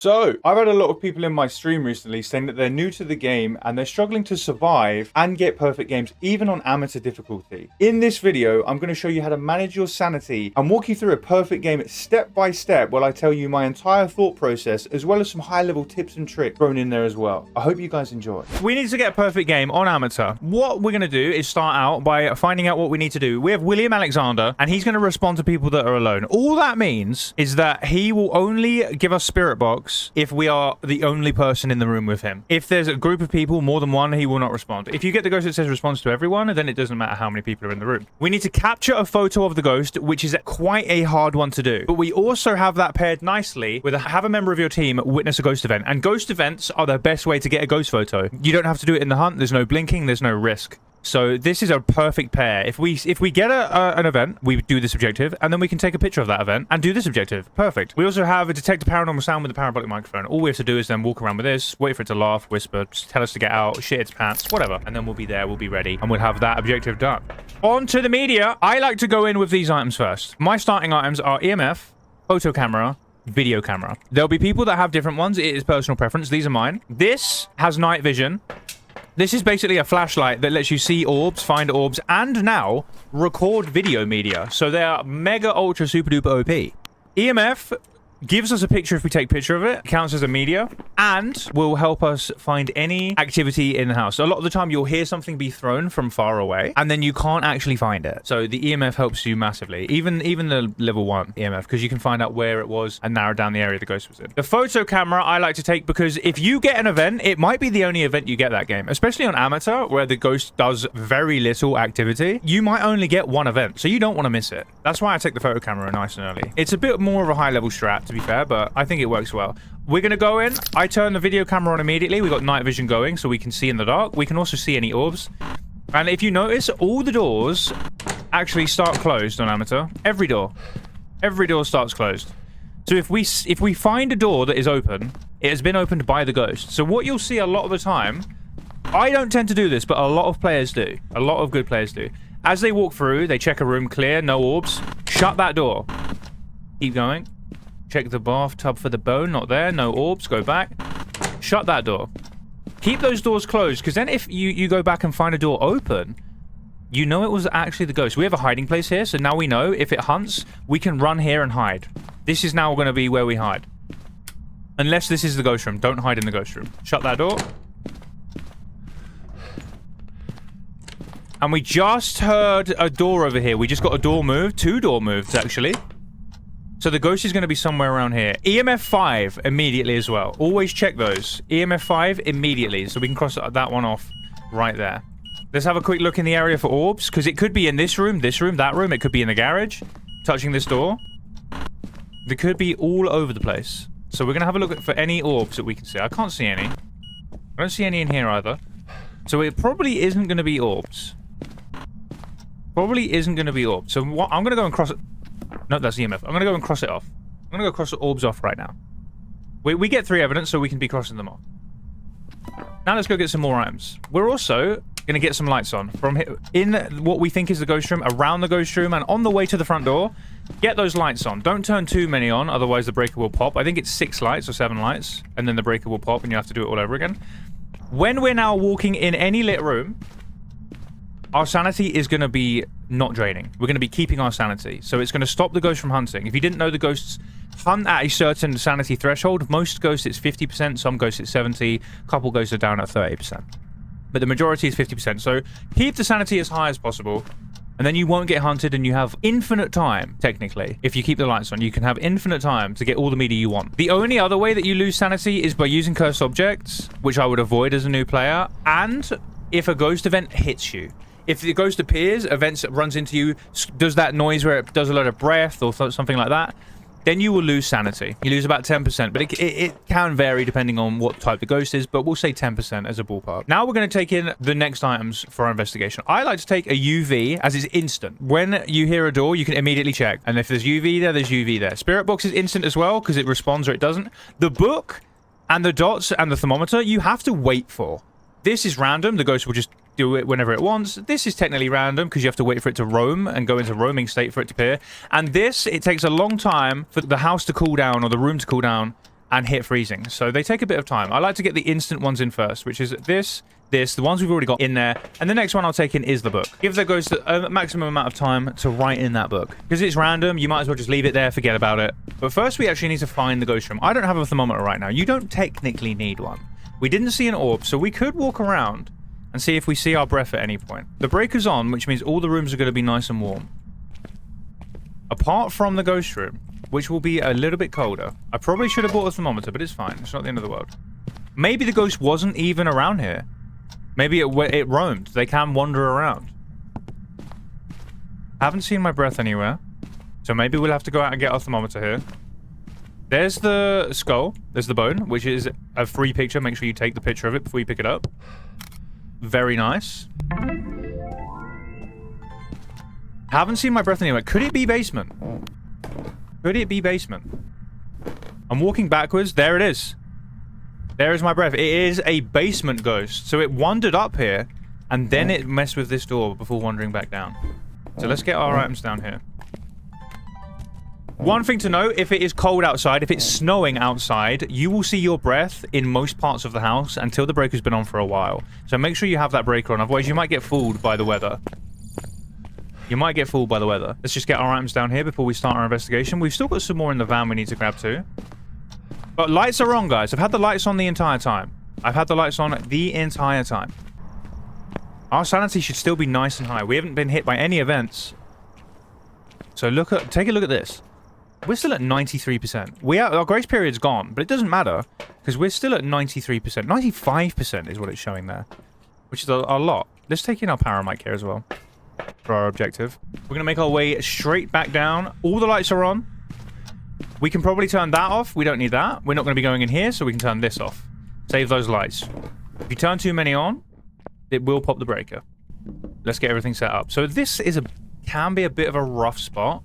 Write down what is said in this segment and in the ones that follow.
So, I've had a lot of people in my stream recently saying that they're new to the game and they're struggling to survive and get perfect games, even on amateur difficulty. In this video, I'm going to show you how to manage your sanity and walk you through a perfect game step by step while I tell you my entire thought process, as well as some high-level tips and tricks thrown in there as well. I hope you guys enjoy. We need to get a perfect game on amateur. What we're going to do is start out by finding out what we need to do. We have William Alexander, and he's going to respond to people that are alone. All that means is that he will only give us Spirit Box if we are the only person in the room with him. If there's a group of people, more than one, he will not respond. If you get the ghost that says response to everyone, then it doesn't matter how many people are in the room. We need to capture a photo of the ghost, which is quite a hard one to do. But we also have that paired nicely with have a member of your team witness a ghost event. And ghost events are the best way to get a ghost photo. You don't have to do it in the hunt. There's no blinking. There's no risk. So this is a perfect pair. If we get an event, we do this objective, and then we can take a picture of that event and do this objective. Perfect. We also have a detect a paranormal sound with a parabolic microphone. All we have to do is then walk around with this, wait for it to laugh, whisper, just tell us to get out, shit its pants, whatever. And then we'll be there, we'll be ready, and we'll have that objective done. On to the media. I like to go in with these items first. My starting items are EMF, photo camera, video camera. There'll be people that have different ones. It is personal preference. These are mine. This has night vision. This is basically a flashlight that lets you see orbs, find orbs, and now record video media. So they are mega, ultra, super duper OP. EMF gives us a picture if we take a picture of it, counts as a media, and will help us find any activity in the house. So a lot of the time you'll hear something be thrown from far away, and then you can't actually find it. So the EMF helps you massively, even the level 1 EMF, because you can find out where it was and narrow down the area the ghost was in. The photo camera I like to take because if you get an event, it might be the only event you get that game, especially on amateur where the ghost does very little activity. You might only get one event, so you don't want to miss it. That's why I take the photo camera nice and early. It's a bit more of a high level strat, to be fair, but I think it works well. We're gonna go in. I turn the video camera on immediately. We got night vision going, so we can see in the dark. We can also see any orbs. And if you notice, all the doors actually start closed on amateur. Every door starts closed. So if we find a door that is open, it has been opened by the ghost. So what you'll see a lot of the time, I don't tend to do this, but a lot of players do. A lot of good players do. As they walk through, they check a room clear, no orbs. Shut that door. Keep going. Check the bathtub for the bone, not there, no orbs, go back. Shut that door. Keep those doors closed, because then if you go back and find a door open, you know it was actually the ghost. We have a hiding place here, so now we know if it hunts, we can run here and hide. This is now going to be where we hide. Unless this is the ghost room. Don't hide in the ghost room. Shut that door. And we just heard a door over here. We just got a door moved. 2 door moves, actually. So the ghost is going to be somewhere around here. EMF 5 immediately as well. Always check those. EMF 5 immediately. So we can cross that one off right there. Let's have a quick look in the area for orbs. Because it could be in this room, that room. It could be in the garage. Touching this door. They could be all over the place. So we're going to have a look for any orbs that we can see. I can't see any. I don't see any in here either. So it probably isn't going to be orbs. Probably isn't going to be orbs. So what, I'm going to go and cross it. No, that's EMF. I'm going to go and cross it off. I'm going to go cross the orbs off right now. We get 3 evidence, so we can be crossing them off. Now let's go get some more items. We're also going to get some lights on from here, in what we think is the ghost room, around the ghost room, and on the way to the front door. Get those lights on. Don't turn too many on, otherwise the breaker will pop. I think it's 6 lights or 7 lights, and then the breaker will pop, and you have to do it all over again. When we're now walking in any lit room, our sanity is going to be not draining. We're going to be keeping our sanity. So it's going to stop the ghost from hunting. If you didn't know, the ghosts hunt at a certain sanity threshold. Most ghosts it's 50%, some ghosts it's 70%, a couple ghosts are down at 30%. But the majority is 50%. So keep the sanity as high as possible, and then you won't get hunted, and you have infinite time, technically. If you keep the lights on, you can have infinite time to get all the media you want. The only other way that you lose sanity is by using cursed objects, which I would avoid as a new player, and if a ghost event hits you. If the ghost appears, events runs into you, does that noise where it does a lot of breath or something like that, then you will lose sanity. You lose about 10%, but it can vary depending on what type the ghost is, but we'll say 10% as a ballpark. Now we're going to take in the next items for our investigation. I like to take a UV as it's instant. When you hear a door, you can immediately check. And if there's UV there, there's UV there. Spirit box is instant as well because it responds or it doesn't. The book and the dots and the thermometer, you have to wait for. This is random. The ghost will just do it whenever it wants. This is technically random because you have to wait for it to roam and go into roaming state for it to appear. And this, it takes a long time for the house to cool down or the room to cool down and hit freezing. So they take a bit of time. I like to get the instant ones in first, which is this, the ones we've already got in there. And the next one I'll take in is the book. Give the ghost a maximum amount of time to write in that book. Because it's random, you might as well just leave it there, forget about it. But first we actually need to find the ghost room. I don't have a thermometer right now. You don't technically need one. We didn't see an orb, so we could walk around and see if we see our breath at any point. The breaker's on, which means all the rooms are going to be nice and warm. Apart from the ghost room, which will be a little bit colder. I probably should have bought a thermometer, but it's fine. It's not the end of the world. Maybe the ghost wasn't even around here. Maybe it roamed. They can wander around. Haven't seen my breath anywhere. So maybe we'll have to go out and get our thermometer here. There's the skull. There's the bone, which is a free picture. Make sure you take the picture of it before you pick it up. Very nice. Haven't seen my breath anywhere. Could it be basement? Could it be basement? I'm walking backwards. There it is. There is my breath. It is a basement ghost. So it wandered up here, and then it messed with this door before wandering back down. So let's get our items down here. One thing to note, if it is cold outside, if it's snowing outside, you will see your breath in most parts of the house until the breaker's been on for a while. So make sure you have that breaker on, otherwise you might get fooled by the weather. You might get fooled by the weather. Let's just get our items down here before we start our investigation. We've still got some more in the van we need to grab too. But lights are on, guys. I've had the lights on the entire time. I've had the lights on the entire time. Our sanity should still be nice and high. We haven't been hit by any events. So take a look at this. We're still at 93%. Our grace period's gone, but it doesn't matter because we're still at 93%. 95% is what it's showing there, which is a lot. Let's take in our paramic here as well for our objective. We're going to make our way straight back down. All the lights are on. We can probably turn that off. We don't need that. We're not going to be going in here, so we can turn this off. Save those lights. If you turn too many on, it will pop the breaker. Let's get everything set up. So this can be a bit of a rough spot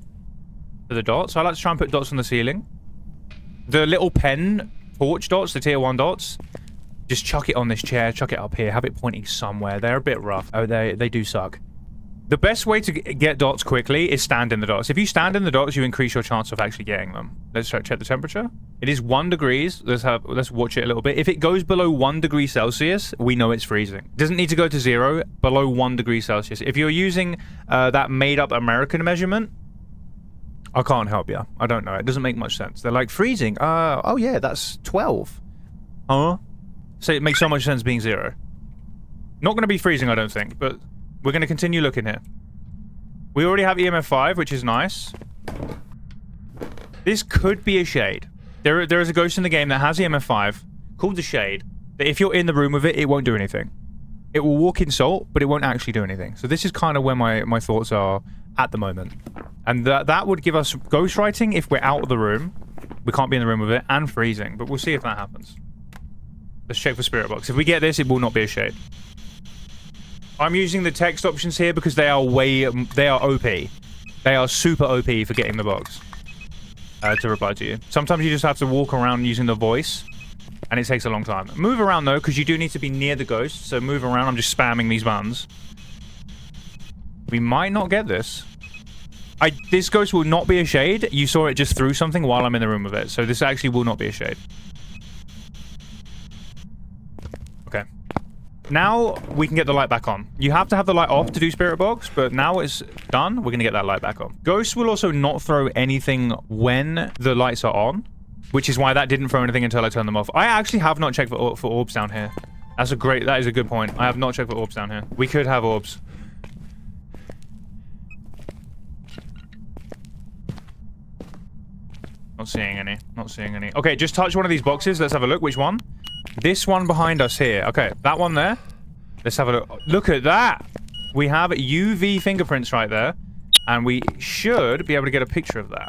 for the dots. I like to try and put dots on the ceiling. The little pen torch dots, the tier 1 dots, just chuck it on this chair, chuck it up here, have it pointing somewhere. They're a bit rough. Oh, they do suck. The best way to get dots quickly is stand in the dots. If you stand in the dots, you increase your chance of actually getting them. Let's check the temperature. It is 1 degrees. Let's watch it a little bit. If it goes below 1 degree Celsius, we know it's freezing. It doesn't need to go to 0, below 1 degree Celsius. If you're using that made-up American measurement, I can't help you. I don't know. It doesn't make much sense. They're like, freezing. Oh yeah, that's 12. Huh? So it makes so much sense being 0. Not going to be freezing, I don't think, but we're going to continue looking here. We already have EMF 5, which is nice. This could be a shade. There is a ghost in the game that has EMF 5 called the Shade, that if you're in the room with it, it won't do anything. It will walk in salt, but it won't actually do anything. So this is kind of where my thoughts are at the moment. And that would give us ghostwriting if we're out of the room. We can't be in the room with it, and freezing. But we'll see if that happens. Let's check for spirit box. If we get this, it will not be a shade. I'm using the text options here because they are OP. They are super OP for getting the box to reply to you. Sometimes you just have to walk around using the voice, and it takes a long time. Move around though, because you do need to be near the ghost. So move around. I'm just spamming these buttons. We might not get this. This ghost will not be a shade. You saw it just through something while I'm in the room with it. So this actually will not be a shade. Okay. Now we can get the light back on. You have to have the light off to do spirit box, but now it's done. We're going to get that light back on. Ghosts will also not throw anything when the lights are on, which is why that didn't throw anything until I turned them off. I actually have not checked for orbs down here. That is a good point. I have not checked for orbs down here. We could have orbs. Not seeing any. Not seeing any. Okay, just touch one of these boxes. Let's have a look. Which one? This one behind us here. Okay, that one there. Let's have a look. Look at that. We have UV fingerprints right there. And we should be able to get a picture of that.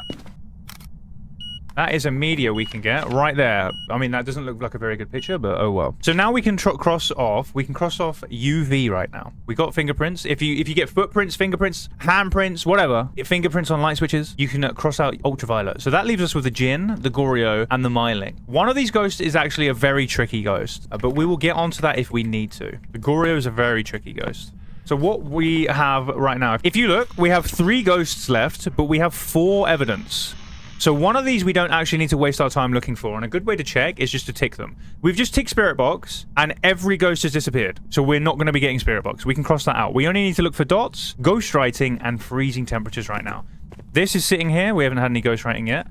That is a media we can get right there. I mean, that doesn't look like a very good picture, but oh well. So now we can cross off. We can cross off UV right now. We got fingerprints. If you get footprints, fingerprints, handprints, whatever, fingerprints on light switches, you can cross out ultraviolet. So that leaves us with the Jinn, the Goryo, and the Myling. One of these ghosts is actually a very tricky ghost, but we will get onto that if we need to. The Goryo is a very tricky ghost. So what we have right now, if you look, we have 3 ghosts left, but we have 4 evidence. So one of these we don't actually need to waste our time looking for, and a good way to check is just to tick them. We've just ticked Spirit Box, and every ghost has disappeared. So we're not going to be getting Spirit Box. We can cross that out. We only need to look for dots, ghost writing, and freezing temperatures right now. This is sitting here. We haven't had any ghost writing yet.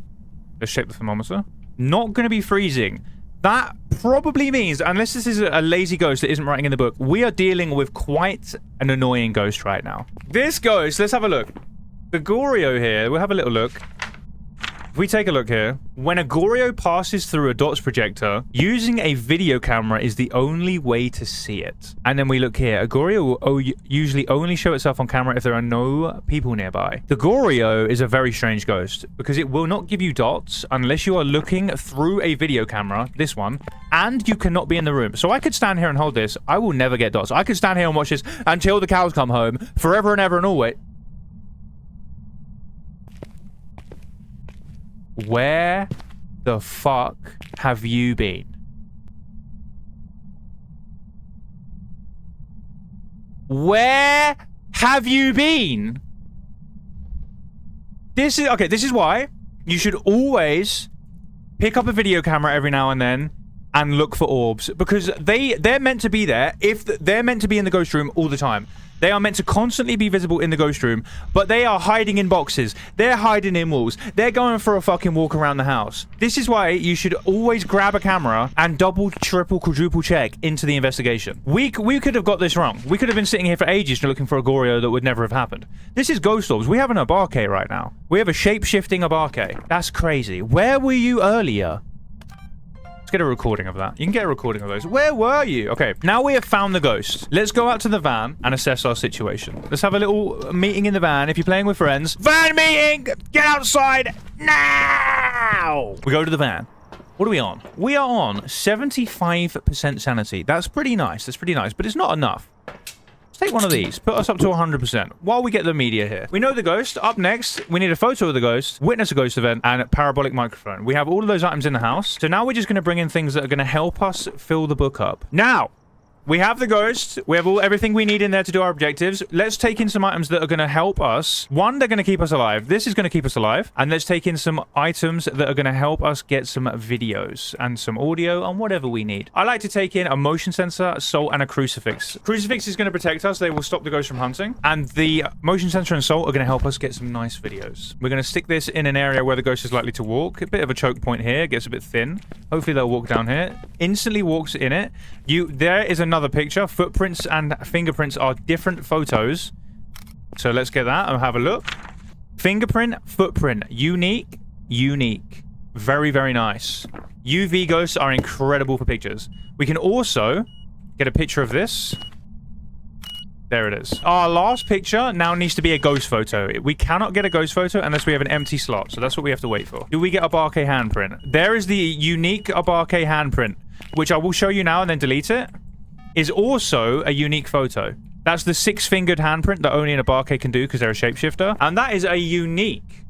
Let's check the thermometer. Not going to be freezing. That probably means, unless this is a lazy ghost that isn't writing in the book, we are dealing with quite an annoying ghost right now. This ghost, let's have a look. The Goryo here, we'll have a little look. If we take a look here, when a Goryo passes through a dots projector, using a video camera is the only way to see it. And then we look here, a Goryo will usually only show itself on camera if there are no people nearby. The Goryo is a very strange ghost because it will not give you dots unless you are looking through a video camera, this one, and you cannot be in the room. So I could stand here and hold this. I will never get dots. I could stand here and watch this until the cows come home, forever and ever and always. Where the fuck have you been? Where have you been? This is okay, this is why you should always pick up a video camera every now and then and look for orbs, because they're meant to be there. If they're meant to be in the ghost room all the time. They are meant to constantly be visible in the ghost room, but they are hiding in boxes. They're hiding in walls. They're going for a fucking walk around the house. This is why you should always grab a camera and double, triple, quadruple check into the investigation. We could have got this wrong. We could have been sitting here for ages looking for a Goryo that would never have happened. This is ghost orbs. We have an Ablien right now. We have a shape-shifting Ablien. That's crazy. Where were you earlier? Let's get a recording of that. You can get a recording of those. Where were you? Okay, now we have found the ghost. Let's go out to the van and assess our situation. Let's have a little meeting in the van. If you're playing with friends, van meeting! Get outside now! We go to the van. What are we on? We are on 75% sanity. That's pretty nice. That's pretty nice, but it's not enough. Let's take one of these. Put us up to 100% while we get the media here. We know the ghost. Up next, we need a photo of the ghost, witness a ghost event, and a parabolic microphone. We have all of those items in the house. So now we're just going to bring in things that are going to help us fill the book up. Now, we have the ghost. We have everything we need in there to do our objectives. Let's take in some items that are going to help us. One, they're going to keep us alive. This is going to keep us alive. And let's take in some items that are going to help us get some videos and some audio and whatever we need. I like to take in a motion sensor, a salt, and a crucifix. Crucifix is going to protect us. They will stop the ghost from hunting. And the motion sensor and salt are going to help us get some nice videos. We're going to stick this in an area where the ghost is likely to walk. A bit of a choke point here. It gets a bit thin. Hopefully they'll walk down here. Instantly walks in it. There is another picture. Footprints and fingerprints are different photos. So let's get that and have a look. Fingerprint, footprint. Unique, unique. Very, very nice. UV ghosts are incredible for pictures. We can also get a picture of this. There it is. Our last picture now needs to be a ghost photo. We cannot get a ghost photo unless we have an empty slot. So that's what we have to wait for. Do we get a Ablien handprint? There is the unique Ablien handprint, which I will show you now and then delete it. Is also a unique photo. That's the 6-fingered handprint that only an Ablien can do because they're a shapeshifter. And that is a unique.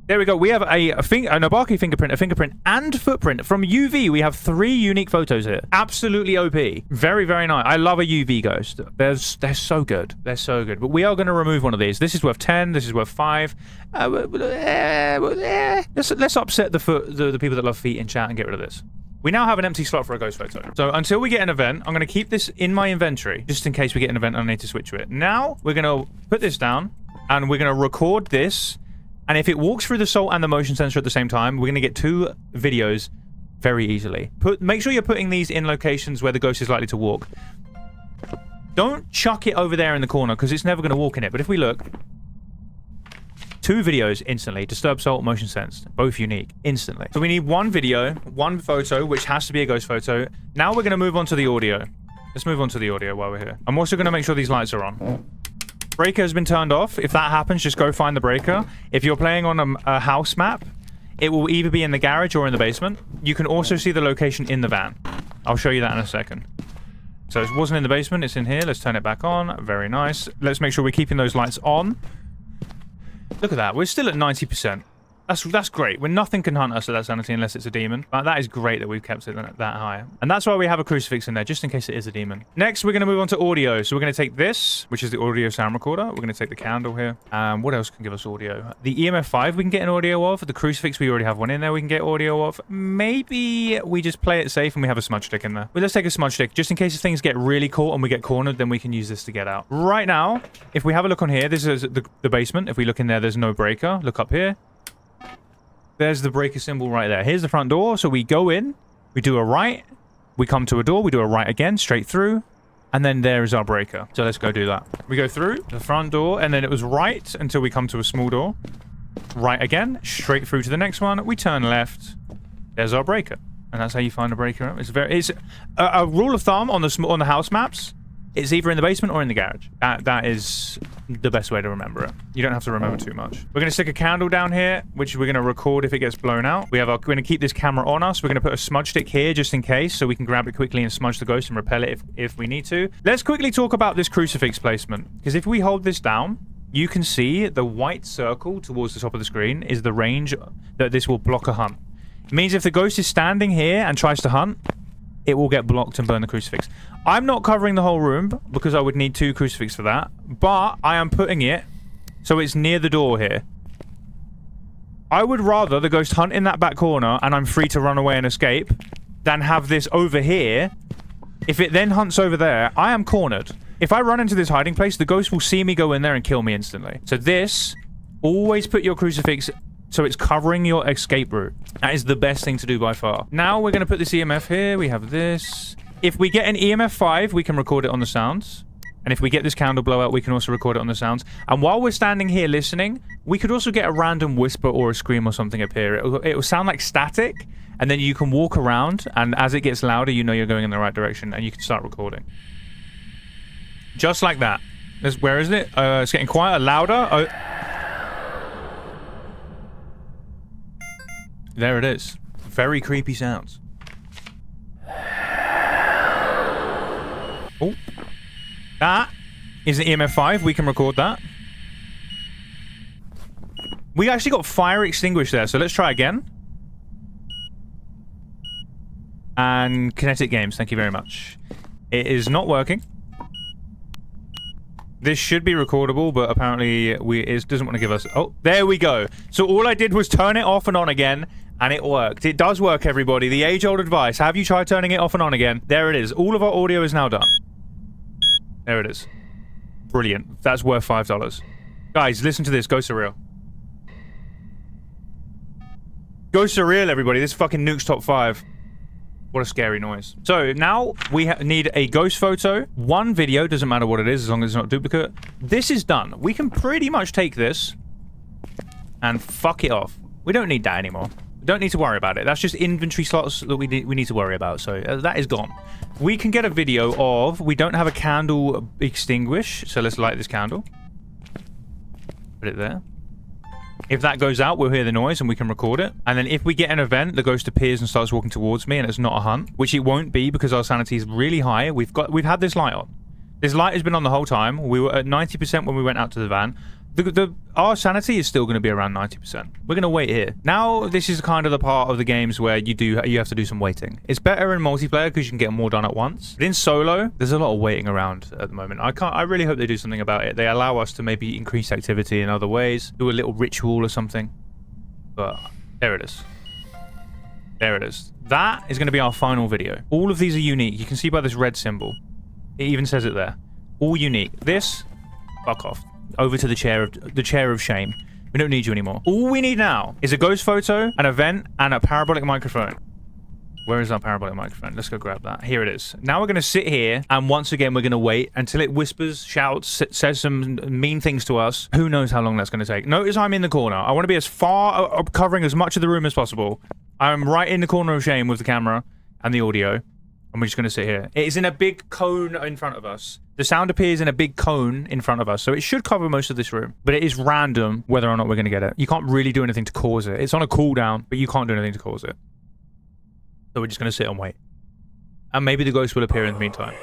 There we go. We have an Ablien fingerprint, a fingerprint, and footprint. From UV, we have 3 unique photos here. Absolutely OP. Very, very nice. I love a UV ghost. They're so good. They're so good. But we are going to remove one of these. This is worth 10. This is worth 5. Let's upset the people that love feet in chat and get rid of this. We now have an empty slot for a ghost photo. So until we get an event, I'm going to keep this in my inventory, just in case we get an event and I need to switch to it. Now, we're going to put this down, and we're going to record this. And if it walks through the salt and the motion sensor at the same time, we're going to get 2 videos very easily. Make sure you're putting these in locations where the ghost is likely to walk. Don't chuck it over there in the corner, because it's never going to walk in it. But if we look... 2 videos instantly. Disturb salt, motion sensed. Both unique. Instantly. So we need 1 video, 1 photo, which has to be a ghost photo. Now we're going to move on to the audio. Let's move on to the audio while we're here. I'm also going to make sure these lights are on. Breaker has been turned off. If that happens, just go find the breaker. If you're playing on a house map, it will either be in the garage or in the basement. You can also see the location in the van. I'll show you that in a second. So it wasn't in the basement. It's in here. Let's turn it back on. Very nice. Let's make sure we're keeping those lights on. Look at that. We're still at 90%. That's great. When nothing can hunt us at that sanity unless it's a demon. That is great that we've kept it that high. And that's why we have a crucifix in there, just in case it is a demon. Next, we're going to move on to audio. So we're going to take this, which is the audio sound recorder. We're going to take the candle here. What else can give us audio? The EMF 5 we can get an audio of. The crucifix, we already have one in there we can get audio of. Maybe we just play it safe and we have a smudge stick in there. But let's take a smudge stick. Just in case things get really caught and we get cornered, then we can use this to get out. Right now, if we have a look on here, this is the basement. If we look in there, there's no breaker. Look up here. There's the breaker symbol right there. Here's the front door. So we go in, we do a right, we come to a door, we do a right again, straight through, and then there is our breaker. So let's go do that. We go through the front door, and then it was right until we come to a small door. Right again, straight through to the next one. We turn left. There's our breaker. And that's how you find a breaker. It's a rule of thumb on the house maps. It's either in the basement or in the garage. That is the best way to remember it. You don't have to remember too much. We're going to stick a candle down here, which we're going to record if it gets blown out. We're going to keep this camera on us. We're going to put a smudge stick here just in case, so we can grab it quickly and smudge the ghost and repel it if we need to. Let's quickly talk about this crucifix placement, because if we hold this down, you can see the white circle towards the top of the screen is the range that this will block a hunt. It means if the ghost is standing here and tries to hunt, it will get blocked and burn the crucifix. I'm not covering the whole room because I would need 2 crucifixes for that, but I am putting it so it's near the door here. I would rather the ghost hunt in that back corner and I'm free to run away and escape than have this over here. If it then hunts over there, I am cornered. If I run into this hiding place, the ghost will see me go in there and kill me instantly. So this, always put your crucifix so it's covering your escape route. That is the best thing to do by far. Now we're going to put this EMF here. We have this. If we get an EMF 5, we can record it on the sounds. And if we get this candle blowout, we can also record it on the sounds. And while we're standing here listening, we could also get a random whisper or a scream or something appear. It will sound like static. And then you can walk around. And as it gets louder, you know you're going in the right direction. And you can start recording. Just like that. Where is it? It's getting quieter, louder. There it is. Very creepy sounds. Oh. That is the EMF 5. We can record that. We actually got fire extinguished there, so let's try again. And Kinetic Games, thank you very much. It is not working. This should be recordable, but apparently it doesn't want to give us... Oh, there we go. So all I did was turn it off and on again, and it worked. It does work, everybody. The age-old advice. Have you tried turning it off and on again? There it is. All of our audio is now done. There it is. Brilliant. That's worth $5. Guys, listen to this. Go surreal. Go surreal, everybody. This fucking Nuke's top 5. What a scary noise. So now we need a ghost photo, 1 video, doesn't matter what it is as long as it's not duplicate. This is done. We can pretty much take this and fuck it off. We don't need that anymore. We don't need to worry about it. That's just inventory slots that we need to worry about. So that is gone. We can get a video of, we don't have a candle extinguish, so let's light this candle. Put it there. If that goes out, we'll hear the noise and we can record it. And then if we get an event, the ghost appears and starts walking towards me and it's not a hunt, which it won't be because our sanity is really high. We've had this light on. This light has been on the whole time. We were at 90% when we went out to the van. Our sanity is still going to be around 90%. We're going to wait here. Now, this is kind of the part of the games where you have to do some waiting. It's better in multiplayer because you can get more done at once. But in solo, there's a lot of waiting around at the moment. I really hope they do something about it. They allow us to maybe increase activity in other ways, do a little ritual or something. But there it is. There it is. That is going to be our final video. All of these are unique. You can see by this red symbol. It even says it there. All unique. This, fuck off. Over to the chair of shame. We don't need you anymore. All we need now is a ghost photo, an event, and a parabolic microphone. Where is our parabolic microphone? Let's go grab that. Here it is. Now we're going to sit here, and once again, we're going to wait until it whispers, shouts, says some mean things to us. Who knows how long that's going to take. Notice I'm in the corner. I want to be as far covering as much of the room as possible. I'm right in the corner of shame with the camera and the audio. And we're just going to sit here. It is in a big cone in front of us. The sound appears in a big cone in front of us, so it should cover most of this room. But it is random whether or not we're going to get it. You can't really do anything to cause it. It's on a cooldown, but you can't do anything to cause it. So we're just going to sit and wait. And maybe the ghost will appear in the meantime.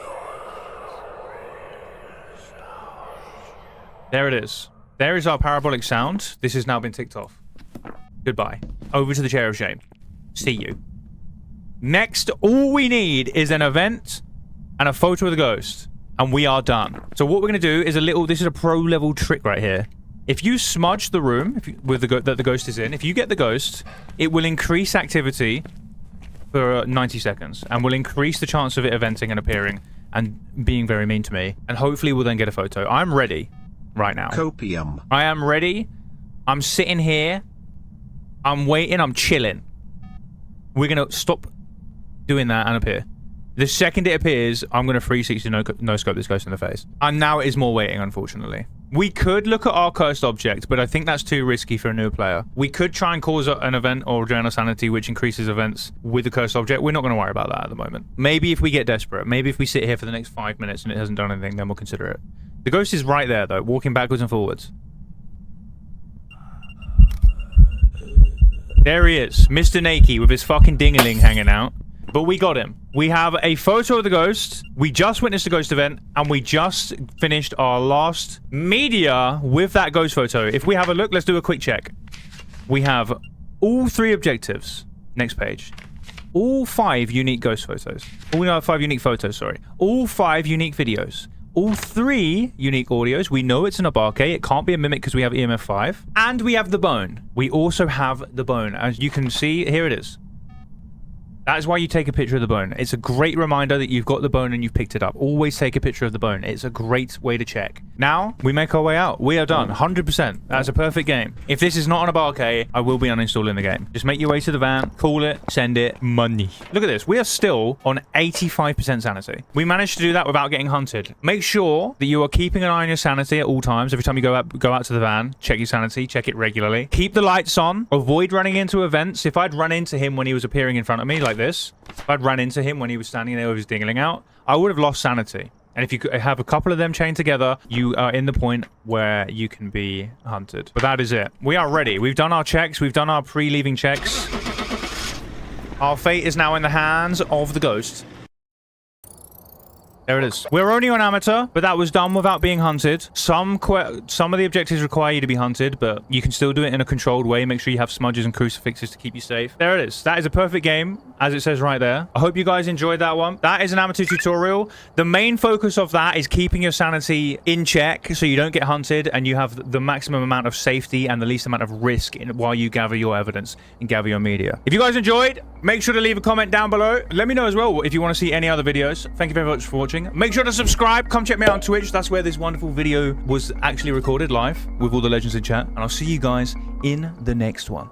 There it is. There is our parabolic sound. This has now been ticked off. Goodbye. Over to the chair of shame. See you. Next, all we need is an event and a photo of the ghost. And we are done. So what we're going to do is this is a pro level trick right here. If you smudge the room that the ghost is in, if you get the ghost, it will increase activity for 90 seconds. And will increase the chance of it eventing and appearing and being very mean to me. And hopefully we'll then get a photo. I'm ready right now. Copium. I am ready. I'm sitting here. I'm waiting. I'm chilling. We're going to stop doing that and appear. The second it appears, I'm going to 360 no-scope this ghost in the face. And now it is more waiting, unfortunately. We could look at our cursed object, but I think that's too risky for a new player. We could try and cause an event or drain our sanity, which increases events with the cursed object. We're not going to worry about that at the moment. Maybe if we get desperate, maybe if we sit here for the next 5 minutes and it hasn't done anything, then we'll consider it. The ghost is right there, though, walking backwards and forwards. There he is, Mr. Nakey with his fucking ding-a-ling hanging out. But we got him. We have a photo of the ghost. We just witnessed a ghost event, and we just finished our last media with that ghost photo. If we have a look, let's do a quick check. We have all 3 objectives. Next page. All 5 unique ghost photos. All 5 unique photos, sorry. All 5 unique videos. All 3 unique audios. We know it's an Ablien. It can't be a mimic because we have EMF 5. And we have the bone. We also have the bone. As you can see, here it is. That is why you take a picture of the bone. It's a great reminder that you've got the bone and you've picked it up. Always take a picture of the bone. It's a great way to check. Now, we make our way out. We are done. 100%. That's a perfect game. If this is not an Ablien, I will be uninstalling the game. Just make your way to the van, call it, send it, money. Look at this. We are still on 85% sanity. We managed to do that without getting hunted. Make sure that you are keeping an eye on your sanity at all times. Every time you go out to the van, check your sanity, check it regularly. Keep the lights on. Avoid running into events. If I'd run into him when he was appearing in front of me, like this, if I'd ran into him when he was standing there with his dingling out, I would have lost sanity. And if you have a couple of them chained together, you are in the point where you can be hunted. But that is it. We are ready. We've done our checks. We've done our pre-leaving checks. Our fate is now in the hands of the ghost. There it is. We're only on amateur, but that was done without being hunted. Some of the objectives require you to be hunted, but you can still do it in a controlled way. Make sure you have smudges and crucifixes to keep you safe. There it is. That is a perfect game, as it says right there. I hope you guys enjoyed that one. That is an amateur tutorial. The main focus of that is keeping your sanity in check so you don't get hunted and you have the maximum amount of safety and the least amount of risk while you gather your evidence and gather your media. If you guys enjoyed, make sure to leave a comment down below. Let me know as well if you want to see any other videos. Thank you very much for watching. Make sure to subscribe. Come check me out on Twitch. That's where this wonderful video was actually recorded live with all the legends in chat. And I'll see you guys in the next one.